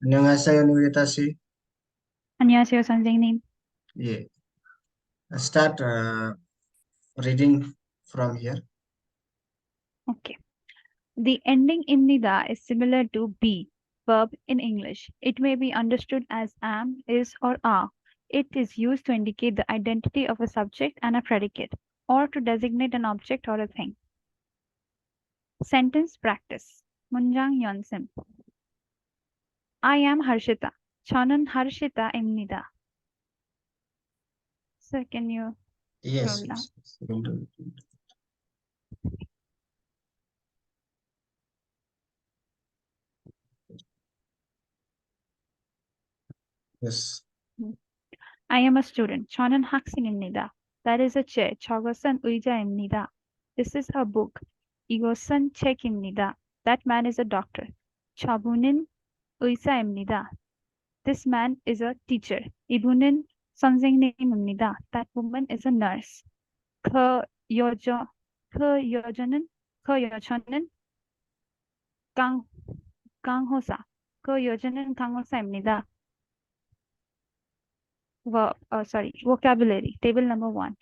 안녕하세요, 누리타 씨. 안녕하세요, 선생님. Yeah, start reading from here. Okay. The ending imnida is similar to be, verb in English. It may be understood as am, is, or are. It is used to indicate the identity of a subject and a predicate, or to designate an object or a thing. Sentence practice. 문장 연습. I am Harshita. 저는 Harshita입니다. Sir, can you Yes, scroll down? yes, yes. Will do. Yes. I am a student. 저는 학생입니다. That is a chair. 저것은 의자입니다. This is a book. 이것은 책입니다. That man is a doctor. 저분은 의사입니다. This man is a teacher. 이분은 선생님입니다. That woman is a nurse. 그 여자, 그 여자는 강, 강호사. 그 여자는 강호사입니다. Vocabulary. Table number 1.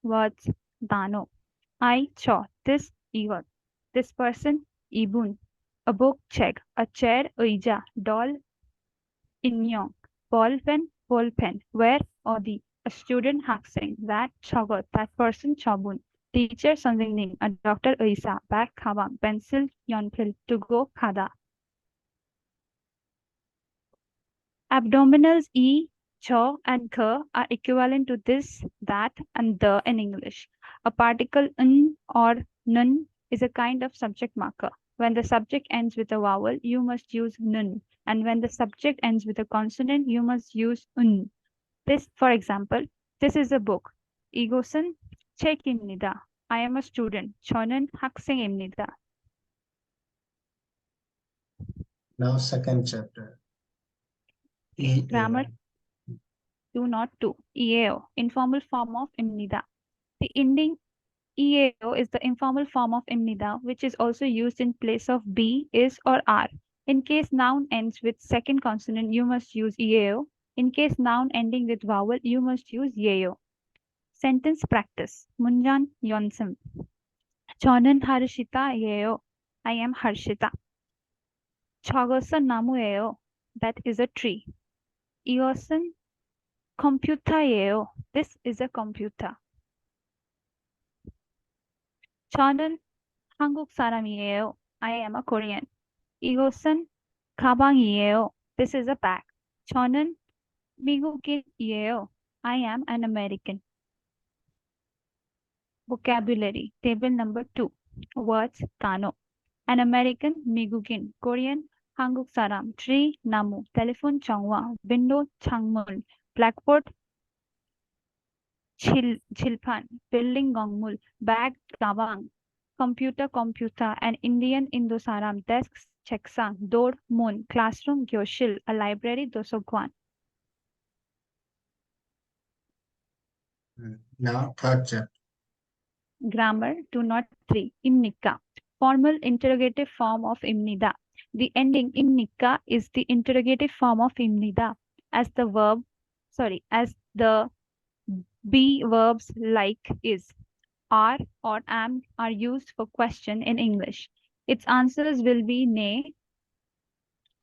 Words. Dano. I saw this eagle. This person ibun. A book check. A chair 의자. Doll 인형. Ball pen. Where or the. A student 학생. That 저것. That person 저분. Teacher 선생님. A doctor 의사. Bag 가방. Pencil 연필. To go 가다. Abdominals e, cho, and k are equivalent to this, that, and the in English. A particle n or nun is a kind of subject marker. When the subject ends with a vowel, you must use nun, and when the subject ends with a consonant, you must use un. This, for example, this is a book. 이것은 책입니다. I am a student. 저는 학생입니다. Now, second chapter. Grammar 202. EAO, informal form of imnida. The ending EAO is the informal form of imnida, which is also used in place of be, is, or are. In case noun ends with second consonant, you must use EAO. In case noun ending with vowel, you must use EAO. Sentence practice. 문장 연습. 저는 하르시다예요. I am Harshita. 저것은 나무예요. That is a tree. 이것은 컴퓨터예요. This is a computer. 저는 한국 사람이에요. I am a Korean. 이것은 가방이에요. This is a bag. 저는 미국인이에요. I am an American. Vocabulary. Table number 2. Words. 단어. An American. 미국인. Korean. 한국 사람. Tree. 나무. Telephone. 전화. Window. 창문. Blackboard. 칠판. Building. 건물. Bag. 가방. Computer. An Indian. 인도 사람. Desks. 책상. Door. 문. Classroom. 교실. A library. 도서관. Now, third chapter. Grammar 203. Imnika. Formal interrogative form of imnida. The ending imnika is the interrogative form of imnida as the be verbs like is, are, or am are used for question in English. Its answers will be ne,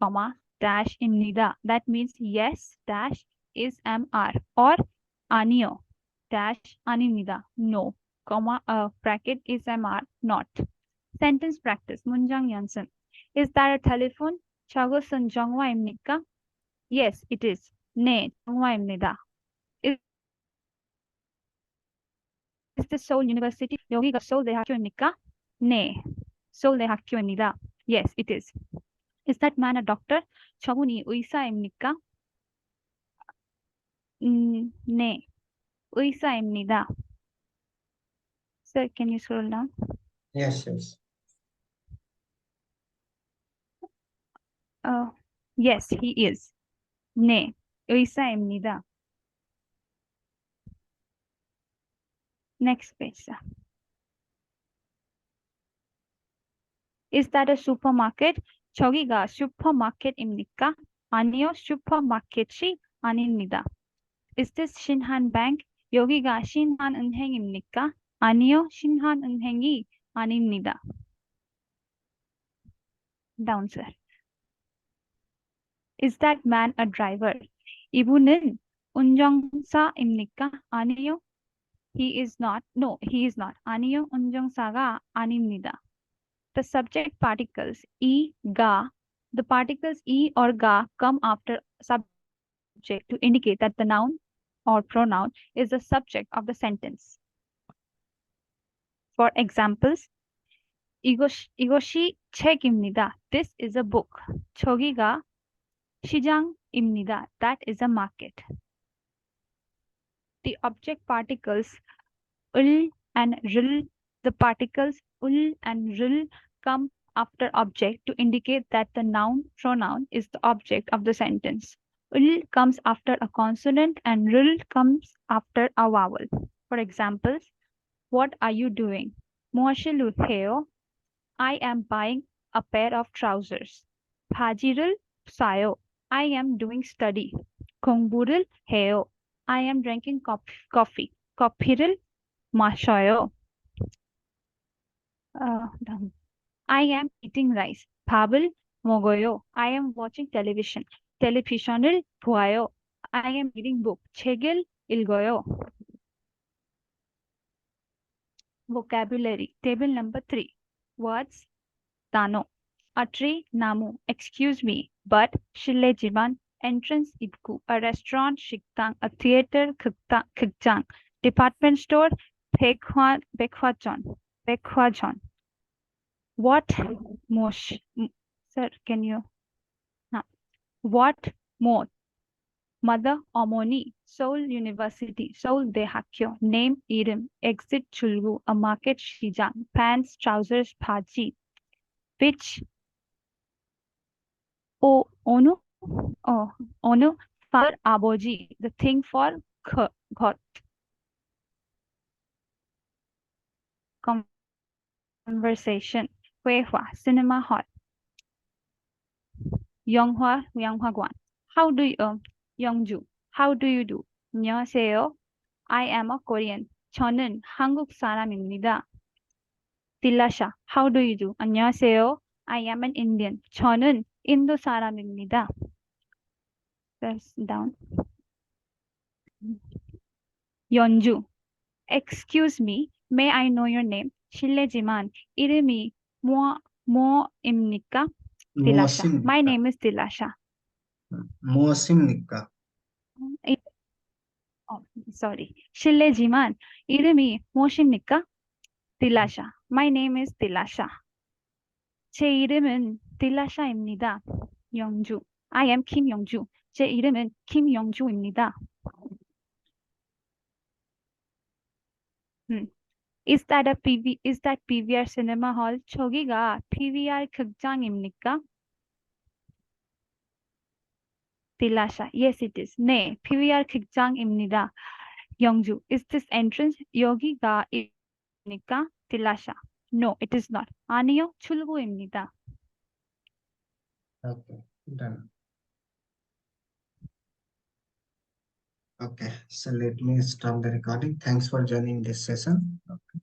comma, dash imnida. That means yes, dash, is, am, are, or anio, dash, animida, no, comma, bracket, is, am, are, not. Sentence practice. 문장 연습. Is that a telephone? 저것은 전화입니까? Yes, it is. 네, 전화입니다. Is this Seoul University? 여기가 서울 대학교입니까? 네, 서울 대학교입니다. Yes, it is. Is that man a doctor? 저분이 의사입니까? 네, 의사입니다. Sir, can you scroll down? Yes, yes. Yes, he is. 네, 의사입니다. Next page. Is that a supermarket? 저기가 슈퍼마켓입니까? 아니요, 슈퍼마켓이 아닙니다. Is this 신한 bank? 여기가 신한 은행입니까? 아니요, 신한 은행이 아닙니다. Down, sir. Is that man a driver? 이분은 운전사입니까? 아니요. He is not. No, he is not. 아니요, 운전사가 아닙니다. The subject particles e, ga. The particles e or ga come after subject to indicate that the noun or pronoun is the subject of the sentence. For examples, 이것이 책입니다. This is a book. 저기가 시장입니다. That is a market. The object particles ul and ril, the particles ul and ril come after object to indicate that the noun pronoun is the object of the sentence. Ul comes after a consonant and ril comes after a vowel. For examples, what are you doing? 무엇을 해요? I am buying a pair of trousers. 바지를 사요. I am doing study. 공부를 해요. I am drinking coffee. 커피를 마셔요. 다음. I am eating rice. 밥을 먹어요. I am watching television. 텔레비전을 보아요. I am reading book. 책을 읽어요. Vocabulary. Table number 3. Words. 단어. A tree, 나무. Excuse me, but 실례지만 entrance 입구. A restaurant, 식당. A theater, 극장. Department store, 백화점. What most? Sir, can you? What more? Mother 어머니. Seoul University. Seoul 대학교. Name 이름. Exit 출구. A market 시장. Pants, trousers, 바지. Which 어느? 어느? Father 아버지. The thing for 것. Conversation. 회화. Cinema hall. 영화관. How do you, 영주. How do you do? 안녕하세요. I am a Korean. 저는 한국 사람입니다. 딜라샤. How do you do? 안녕하세요. I am an Indian. 저는 인도 사람입니다. Press down. 연주. Excuse me. May I know your name? 실례지만 이름이 뭐입니까? 딜라샤. My 무엇입니까? name is 딜라샤. 무엇입니까? Sorry. 실례지만 이름이 무엇입니까? 딜라샤. My name is 딜라샤. 제 이름은 딜라샤입니다. 영주. I am 김영주. 제 이름은 김영주입니다. Is that PVR cinema hall? 저기가 PVR 극장입니까? 딜라샤. Yes, it is. 네, PVR 극장입니다. 영주. Is this entrance? 여기가 입니까? 딜라샤. No, it is not. 아니요, 출구입니다. Okay, done. Okay, so let me stop the recording. Thanks for joining this session. Okay.